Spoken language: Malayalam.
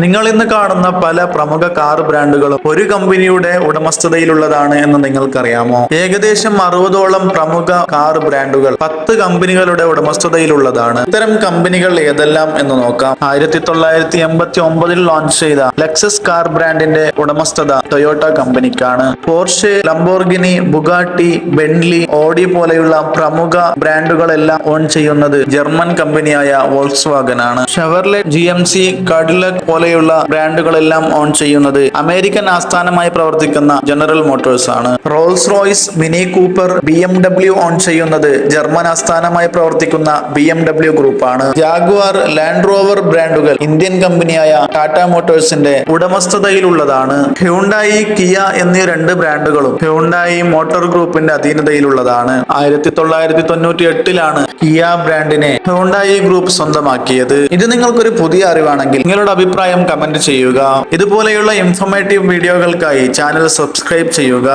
നിങ്ങൾ ഇന്ന് കാണുന്ന പല പ്രമുഖ കാർ ബ്രാൻഡുകളും ഒരു കമ്പനിയുടെ ഉടമസ്ഥതയിലുള്ളതാണ് എന്ന് നിങ്ങൾക്കറിയാമോ? ഏകദേശം 60ഓളം പ്രമുഖ കാർ ബ്രാൻഡുകൾ 10 കമ്പനികളുടെ ഉടമസ്ഥതയിലുള്ളതാണ്. ഇത്തരം കമ്പനികൾ ഏതെല്ലാം എന്ന് നോക്കാം. 1989 ലോഞ്ച് ചെയ്ത ലെക്സസ് കാർ ബ്രാൻഡിന്റെ ഉടമസ്ഥത ടൊയോട്ട കമ്പനിക്കാണ്. Porsche, Lamborghini, Bugatti, Bentley, Audi പോലെയുള്ള പ്രമുഖ ബ്രാൻഡുകളെല്ലാം ഓൺ ചെയ്യുന്നത് ജർമ്മൻ കമ്പനിയായ വോൾക്സ് വാഗൻ ആണ്. ഷെവർലെറ്റ്, GMC, കാഡിലക് പോലെയുള്ള ബ്രാൻഡുകളെല്ലാം ഓൺ ചെയ്യുന്നത് അമേരിക്കൻ ആസ്ഥാനമായി പ്രവർത്തിക്കുന്ന ജനറൽ മോട്ടോഴ്സ് ആണ്. Rolls Royce, Mini Cooper, BMW own ചെയ്യുന്നത് ജർമ്മൻ ആസ്ഥാനമായി പ്രവർത്തിക്കുന്ന BMW ഗ്രൂപ്പ് ആണ്. ജാഗ്വാർ, ലാൻഡ് റോവർ ബ്രാൻഡുകൾ ഇന്ത്യൻ കമ്പനിയായ ടാറ്റ മോട്ടോഴ്സിന്റെ ഉടമസ്ഥതയിലുള്ളതാണ്. ഹ്യുണ്ടായി, കിയ എന്നീ 2 ബ്രാൻഡുകളും ഹ്യുണ്ടായി മോട്ടോർ ഗ്രൂപ്പിന്റെ അധീനതയിലുള്ളതാണ്. 1998 കിയ ബ്രാൻഡിനെ ഹ്യുണ്ടായി ഗ്രൂപ്പ് സ്വന്തമാക്കിയത്. ഇത് നിങ്ങൾക്കൊരു പുതിയ അറിവാണെങ്കിൽ നിങ്ങളുടെ അഭിപ്രായം കമന്റ് ചെയ്യുക. ഇതുപോലെയുള്ള ഇൻഫോർമേറ്റീവ് വീഡിയോകൾക്കായി ചാനൽ സബ്സ്ക്രൈബ് ചെയ്യുക.